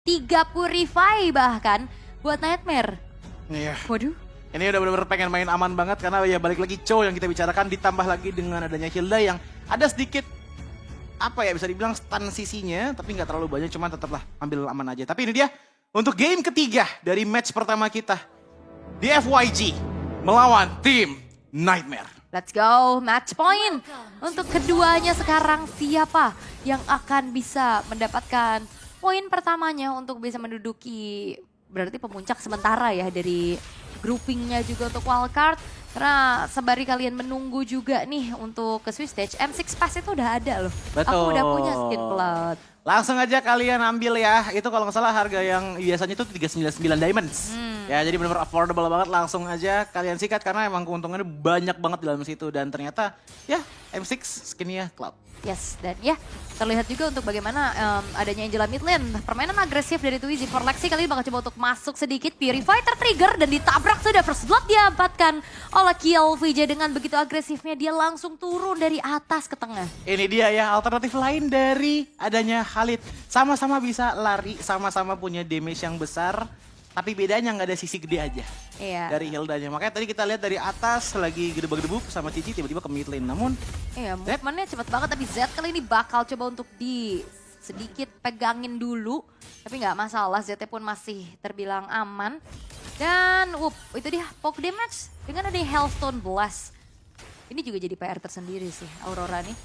3 Purify bahkan buat Nightmare. Iya. Waduh. Ini udah bener-bener pengen main aman banget karena ya balik lagi Cho yang kita bicarakan ditambah lagi dengan adanya Hilda yang ada sedikit apa ya bisa dibilang stun sisinya tapi nggak terlalu banyak cuman tetaplah ambil aman aja. Tapi ini dia untuk game ketiga dari match pertama kita di FYG melawan tim Nightmare. Let's go, match point. Untuk keduanya sekarang siapa yang akan bisa mendapatkan poin pertamanya untuk bisa menduduki berarti pemuncak sementara ya dari groupingnya juga untuk wildcard. Karena sembari kalian menunggu juga nih untuk ke Swiss Stage, M6 Pass itu udah ada loh. Betul. Aku udah punya skin plot. Langsung aja kalian ambil ya. Itu kalau nggak salah harga yang biasanya itu 399 diamonds. Ya jadi benar-benar affordable banget. Langsung aja kalian sikat karena emang keuntungannya banyak banget di dalam situ. Dan ternyata ya M6 skinnya Cloud. Yes, dan ya terlihat juga untuk bagaimana adanya Angela mid lane. Permainan agresif dari Twizy for Lexi kali ini bakal coba untuk masuk sedikit. Purify tertrigger dan ditabrak sudah first blood diabatkan oleh KLVJ dengan begitu agresifnya. Dia langsung turun dari atas ke tengah. Ini dia ya alternatif lain dari adanya Khalid. Sama-sama bisa lari, sama-sama punya damage yang besar. Tapi bedanya nggak ada sisi gede aja Iya. dari Hildanya. Makanya tadi kita lihat dari atas lagi gedebak-gedebuk sama Cici tiba-tiba ke mid lane. Namun Iya, movementnya cepat banget tapi Z kali ini bakal coba untuk di sedikit pegangin dulu. Tapi nggak masalah, Z pun masih terbilang aman. Dan itu dia poke damage dengan ada Hellstone Blast. Ini juga jadi PR tersendiri sih Aurora nih.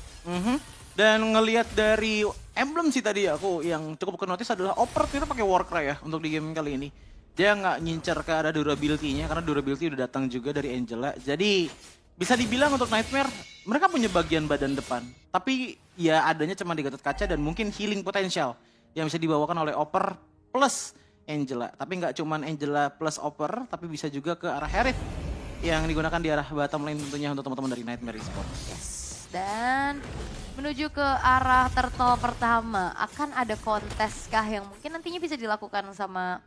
Dan ngelihat dari emblem sih tadi aku yang cukup ke notice adalah Oper kita pakai Warcry ya untuk di game kali ini. Dia nggak ngincer ke arah durability-nya karena durability udah datang juga dari Angela. Jadi bisa dibilang untuk Nightmare mereka punya bagian badan depan. Tapi ya adanya cuma di Gatot Kaca dan mungkin healing potential yang bisa dibawakan oleh Oper plus Angela. Tapi nggak cuma Angela plus Oper tapi bisa juga ke arah Harith yang digunakan di arah bottom lane tentunya untuk teman-teman dari Nightmare Esports. Yes, dan menuju ke arah turtle pertama. Akan ada kontes kah yang mungkin nantinya bisa dilakukan sama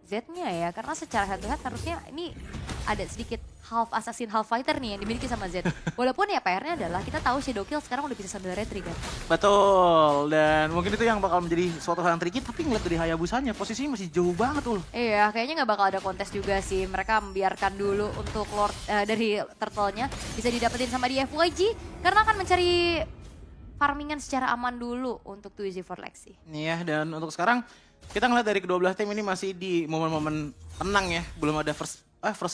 Z-nya ya? Karena secara head to head harusnya ini ada sedikit half assassin, half fighter nih yang dimiliki sama Z. Walaupun ya PR-nya adalah kita tahu Shadow Kill sekarang udah bisa sambil retri kan. Betul, dan mungkin itu yang bakal menjadi suatu hal yang tricky, tapi ngeliat dari Hayabusanya posisinya masih jauh banget tuh. Iya, kayaknya nggak bakal ada kontes juga sih. Mereka membiarkan dulu untuk Lord dari turtle-nya bisa didapetin sama di FYG. Karena akan mencari farmingan secara aman dulu untuk Twizy for Lexi. Iya, dan untuk sekarang kita ngeliat dari kedua belah tim ini masih di momen-momen tenang ya. Belum ada first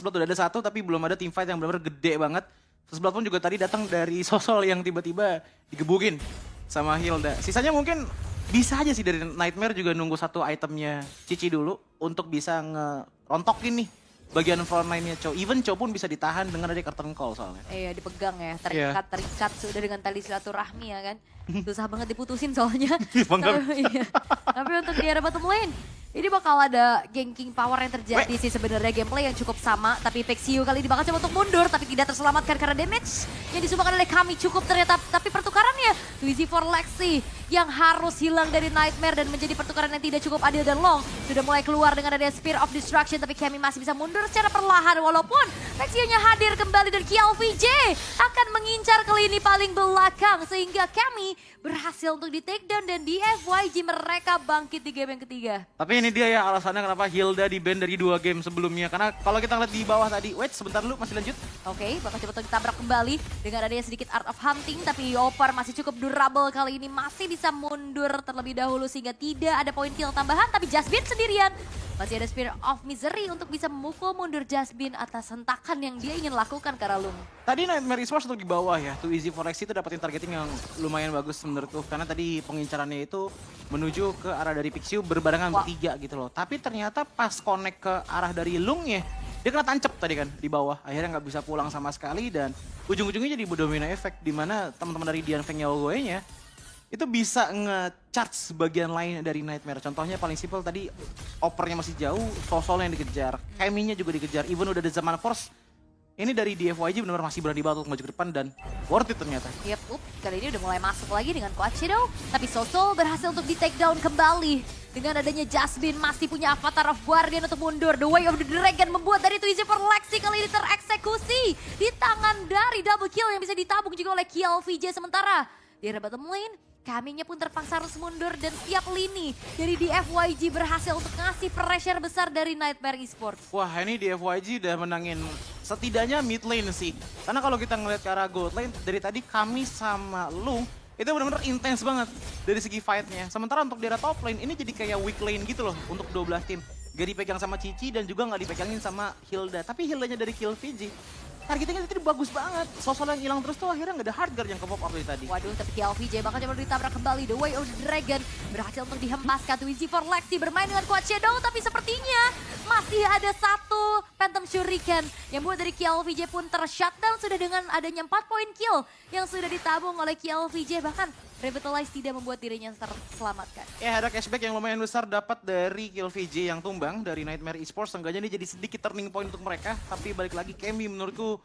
blood udah ada satu, tapi belum ada team fight yang benar-benar gede banget. First blood pun juga tadi datang dari Sosol yang tiba-tiba digebukin sama Hilda. Sisanya mungkin bisa aja sih dari Nightmare juga nunggu satu itemnya Cici dulu untuk bisa ngerontokin nih bagian front line-nya Cho. Even Cho pun bisa ditahan dengan ada curtain call soalnya. Iya, dipegang ya, terikat sudah dengan tali silaturahmi ya kan. Susah banget diputusin soalnya. Iya. Tapi untuk di area bottom lane, ini bakal ada ganking power yang terjadi sih sebenarnya, gameplay yang cukup sama. Tapi Pexiu kali ini bakal coba untuk mundur tapi tidak terselamatkan karena damage yang disumbangkan oleh kami cukup ternyata. Tapi pertukarannya Twizy for Lexi yang harus hilang dari Nightmare dan menjadi pertukaran yang tidak cukup adil dan long. Sudah mulai keluar dengan ada Spear of Destruction tapi Kami masih bisa mundur secara perlahan walaupun Pexiu-nya hadir kembali dari KLVJ akan mengincar ke lini paling belakang sehingga Kami berhasil untuk di take down dan di FYG mereka bangkit di game yang ketiga. Tapi ini dia ya alasannya kenapa Hilda di ban dari 2 game sebelumnya. Karena kalau kita ngeliat di bawah tadi, wait sebentar dulu masih lanjut. Oke, bakal coba untuk ditabrak kembali dengan adanya sedikit art of hunting. Tapi Opar masih cukup durable kali ini, masih bisa mundur terlebih dahulu sehingga tidak ada poin kill tambahan. Tapi Jasmine sendirian, masih ada Spear of Misery untuk bisa memukul mundur Jasmine atas hentakan yang dia ingin lakukan ke arah Lung. Tadi Nightmare Esports untuk di bawah ya, Too Easy for Lexi itu dapetin targeting yang lumayan bagus menurutku. Karena tadi pengincarannya itu menuju ke arah dari Pixiu berbarengan bertiga gitu loh. Tapi ternyata pas connect ke arah dari Lungnya, dia kena tancap tadi kan di bawah. Akhirnya nggak bisa pulang sama sekali dan ujung-ujungnya jadi domino effect. Dimana teman-teman dari Dian Feng Yaogoe-nya itu bisa nge-charge bagian lain dari Nightmare. Contohnya paling simpel tadi, opernya masih jauh, Sosol yang dikejar, Kemi-nya juga dikejar, even udah ada Zaman Force. Ini dari DFYG benar-benar masih berani banget untuk maju ke depan dan worth it ternyata. Yep, kali ini udah mulai masuk lagi dengan Coach Shadow. Tapi Sosol berhasil untuk di take down kembali. Dengan adanya Jasmine masih punya Avatar of Guardian untuk mundur. The Way of the Dragon membuat dari Twizy for Lexi kali ini tereksekusi. Di tangan dari double kill yang bisa ditabung juga oleh KLVJ sementara. Di area bottom lane, Kaminya pun terpaksa harus mundur dan tiap lini dari DFYG berhasil untuk ngasih pressure besar dari Nightmare Esports. Wah ini DFYG udah menangin setidaknya mid lane sih. Karena kalau kita ngeliat ke arah gold lane, dari tadi kami sama Lung itu benar-benar intens banget dari segi fight-nya. Sementara untuk di arah top lane ini jadi kayak weak lane gitu loh untuk 12 tim. Gak dipegang sama Cici dan juga gak dipegangin sama Hilda. Tapi Hildanya dari KillVG, targetnya itu bagus banget. Sosol yang hilang terus tuh akhirnya gak ada hard guard yang ke pop up dari tadi. Waduh, tapi KillVG bakal coba ditabrak kembali. The Way of the Dragon berhasil untuk dihempaskan. Twizy for Lexi bermain dengan kuat Shadow, tapi sepertinya masih ada satu Phantom Shuriken yang buat dari KillVG pun tershutdown sudah dengan adanya 4 poin kill yang sudah ditabung oleh KillVG. Bahkan Revitalize tidak membuat dirinya terselamatkan. Ya ada cashback yang lumayan besar dapat dari KillVG yang tumbang dari Nightmare Esports. Seenggaknya ini jadi sedikit turning point untuk mereka. Tapi balik lagi Kemi menurutku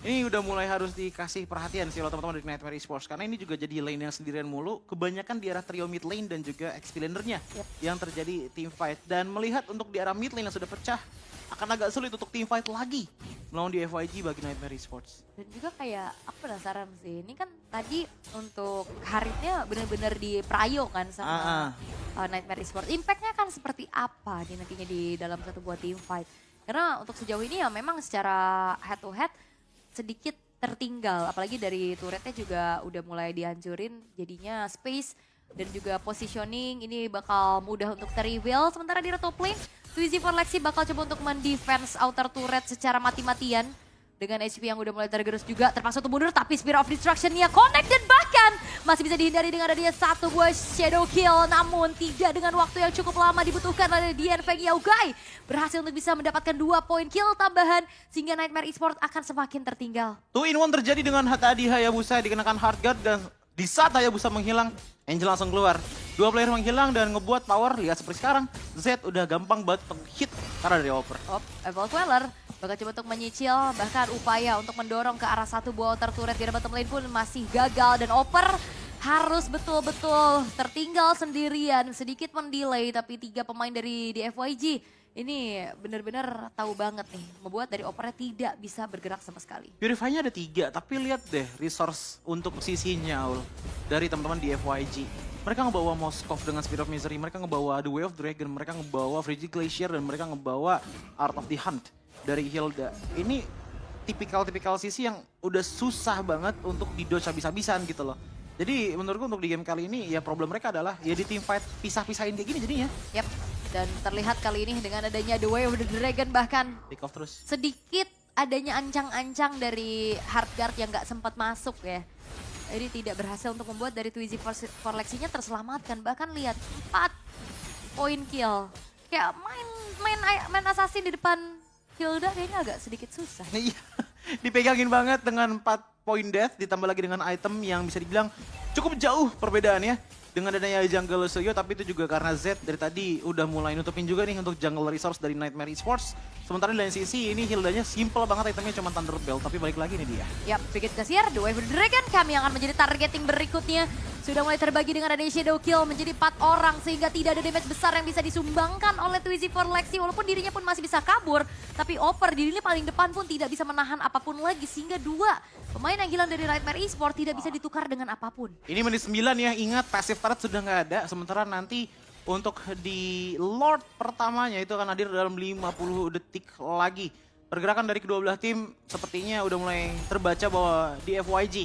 ini udah mulai harus dikasih perhatian sih oleh teman-teman dari Nightmare Esports. Karena ini juga jadi lane yang sendirian mulu. Kebanyakan di arah trio mid lane dan juga XP lanernya yang terjadi team fight. Dan melihat untuk di arah mid lane yang sudah pecah, akan agak sulit untuk team fight lagi melawan DFYG bagi Nightmare Esports. Dan juga kayak aku penasaran sih, ini kan tadi untuk Haritnya benar-benar di prayo kan sama Nightmare Esports. Impact-nya kan seperti apa nih nantinya di dalam satu buah team fight. Karena untuk sejauh ini ya memang secara head to head sedikit tertinggal. Apalagi dari turretnya juga udah mulai dihancurin, jadinya space dan juga positioning ini bakal mudah untuk ter-reveal. Sementara di top lane, Twizy for Lexi bakal coba untuk mendefense outer turret secara mati-matian. Dengan HP yang udah mulai tergerus juga, terpaksa untuk mundur, tapi Spear of Destruction-nya connect dan bahkan masih bisa dihindari dengan adanya satu buah Shadow Kill. Namun tidak dengan waktu yang cukup lama dibutuhkan oleh Dian Feng Yaogai. Berhasil untuk bisa mendapatkan 2 poin kill tambahan, sehingga Nightmare Esports akan semakin tertinggal. 2-in-1 terjadi dengan tadi Hayabusa dikenakan hard guard dan di saat Hayabusa menghilang, Angel langsung keluar. 2 player menghilang dan ngebuat power, lihat seperti sekarang. Z udah gampang banget hit karena dari Oper. Evil Dweller bakal coba untuk menyicil, bahkan upaya untuk mendorong ke arah satu buah outer turret di bottom lane pun masih gagal. Dan Oper harus betul-betul tertinggal sendirian, sedikit mendelay, tapi 3 pemain dari DFYG ini benar-benar tahu banget nih, membuat dari Opernya tidak bisa bergerak sama sekali. Purify-nya ada 3, tapi lihat deh resource untuk sisinya dari teman-teman DFYG. Mereka ngebawa Moskov dengan Spirit of Misery, mereka ngebawa The Way of Dragon, mereka ngebawa Frigid Glacier, dan mereka ngebawa Art of the Hunt dari Hilda. Ini tipikal-tipikal sisi yang udah susah banget untuk di-dodge habis-habisan gitu loh. Jadi menurutku untuk di game kali ini ya problem mereka adalah ya di team fight pisah-pisahin kayak gini jadinya. Yap, dan terlihat kali ini dengan adanya The Way of the Dragon bahkan Take off terus. sedikit adanya ancang-ancang dari hard guard yang gak sempat masuk ya. Jadi tidak berhasil untuk membuat dari Twizy for Lexi-nya terselamatkan. Bahkan lihat 4 poin kill. Kayak main assassin di depan Hilda kayaknya agak sedikit susah. Iya, dipegangin banget dengan 4 poin death ditambah lagi dengan item yang bisa dibilang cukup jauh perbedaannya. Dengan adanya jungle Soyo, tapi itu juga karena Z dari tadi udah mulai nutupin juga nih untuk jungle resource dari Nightmare Esports. Sementara di lain sisi ini Hildanya simple banget itemnya cuma Thunder Belt, tapi balik lagi nih dia. Yap, Frigid Glacier, The Way of the Dragon, kami yang akan menjadi targeting berikutnya. Sudah mulai terbagi dengan adanya Shadow Kill menjadi 4 orang sehingga tidak ada damage besar yang bisa disumbangkan oleh Twizy for Lexi. Walaupun dirinya pun masih bisa kabur, tapi Oper dirinya paling depan pun tidak bisa menahan apapun lagi. Sehingga 2 pemain yang hilang dari Nightmare Esports tidak bisa ditukar dengan apapun. Ini menit 9 ya, ingat passive turret sudah nggak ada. Sementara nanti untuk di Lord pertamanya itu akan hadir dalam 50 detik lagi. Pergerakan dari kedua belah tim sepertinya udah mulai terbaca bahwa di FYG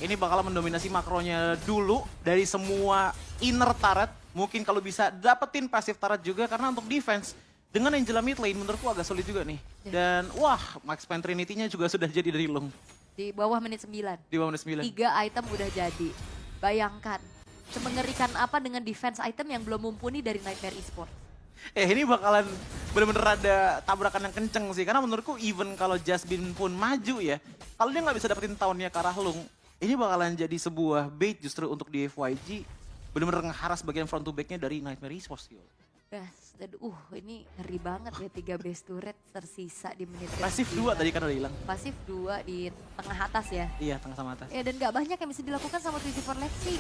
ini bakal mendominasi makronya dulu dari semua inner turret. Mungkin kalau bisa dapetin passive turret juga karena untuk defense dengan Angela mid lane menurutku agak sulit juga nih. Dan wah, Max Pen Trinity-nya juga sudah jadi dari Lung. Di bawah menit 9. Di bawah menit 9. 3 item udah jadi. Bayangkan, semengerikan apa dengan defense item yang belum mumpuni dari Nightmare Esports. Ini bakalan bener-bener ada tabrakan yang kenceng sih. Karena menurutku even kalau Jasmine pun maju ya, kalau dia nggak bisa dapetin tahunnya ke arah Lung, ini bakalan jadi sebuah bait justru untuk di FYG. Bener-bener ngeharas bagian front to back-nya dari Nightmare Esports. Yes, dan ini ngeri banget ya 3 base turret tersisa di menit Pasif 2 tadi kan udah hilang. Pasif 2 di tengah atas ya. Iya, tengah sama atas. Ya dan gak banyak yang bisa dilakukan sama Twizy for Lexi.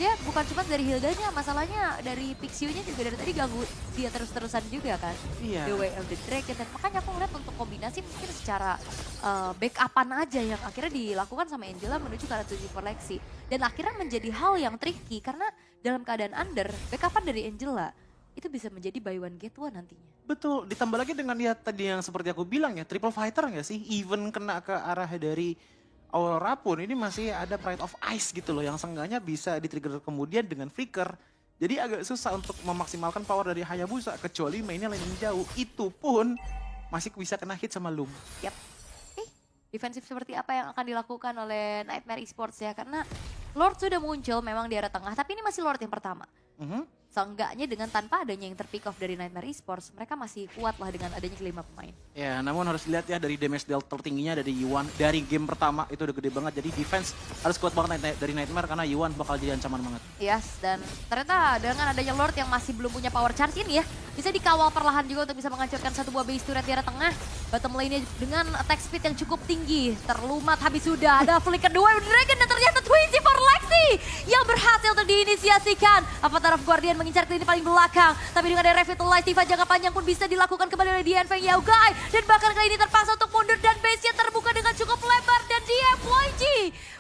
dia bukan cuma dari Hildanya, masalahnya dari Pixiu-nya juga dari tadi ganggu dia terus-terusan juga kan. Iya. The Way of the Dragon, dan makanya aku ngeliat untuk kombinasi mungkin secara backup-an aja yang akhirnya dilakukan sama Angela menuju ke arah 2G for Lexi. Dan akhirnya menjadi hal yang tricky karena dalam keadaan under, backup-an dari Angela itu bisa menjadi buy one get one nantinya. Betul, ditambah lagi dengan ya tadi yang seperti aku bilang ya, triple fighter nggak sih? Even kena ke arah dari Aurora pun ini masih ada Pride of Ice gitu loh yang seenggaknya bisa di-trigger kemudian dengan flicker. Jadi agak susah untuk memaksimalkan power dari Hayabusa kecuali mainnya landing jauh. Itu pun masih bisa kena hit sama Loom. Yap. Defensif seperti apa yang akan dilakukan oleh Nightmare Esports ya? Karena Lord sudah muncul memang di area tengah, tapi ini masih Lord yang pertama. Seenggaknya dengan tanpa adanya yang terpick off dari Nightmare Esports, mereka masih kuat lah dengan adanya kelima pemain. Ya, namun harus dilihat ya dari damage deal tertingginya dari Yuan dari game pertama itu udah gede banget. Jadi defense harus kuat banget dari Nightmare karena Yuan bakal jadi ancaman banget. Yes, dan ternyata dengan adanya Lord yang masih belum punya power charge ini ya, bisa dikawal perlahan juga untuk bisa menghancurkan satu buah base turret di area tengah. Bottom lane-nya dengan attack speed yang cukup tinggi, terlumat habis sudah. Ada flicker dua Dragon dan ternyata Twizy for Lexi yang berhasil untuk diinisiasikan. Avatar of Guardian mengincar ke lini paling belakang, tapi dengan ada Revitalize Tifa jangka panjang pun bisa dilakukan kembali oleh DN Feng Yao Gai, dan bahkan kali ini terpaksa untuk mundur dan base-nya terbuka dengan cukup lebar, dan DFYG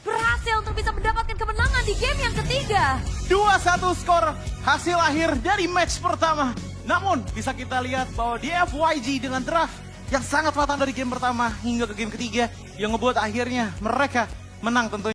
berhasil untuk bisa mendapatkan kemenangan di game yang ketiga. 2-1 skor hasil akhir dari match pertama. Namun bisa kita lihat bahwa DFYG dengan draft yang sangat matang dari game pertama hingga ke game ketiga yang ngebuat akhirnya mereka menang tentunya.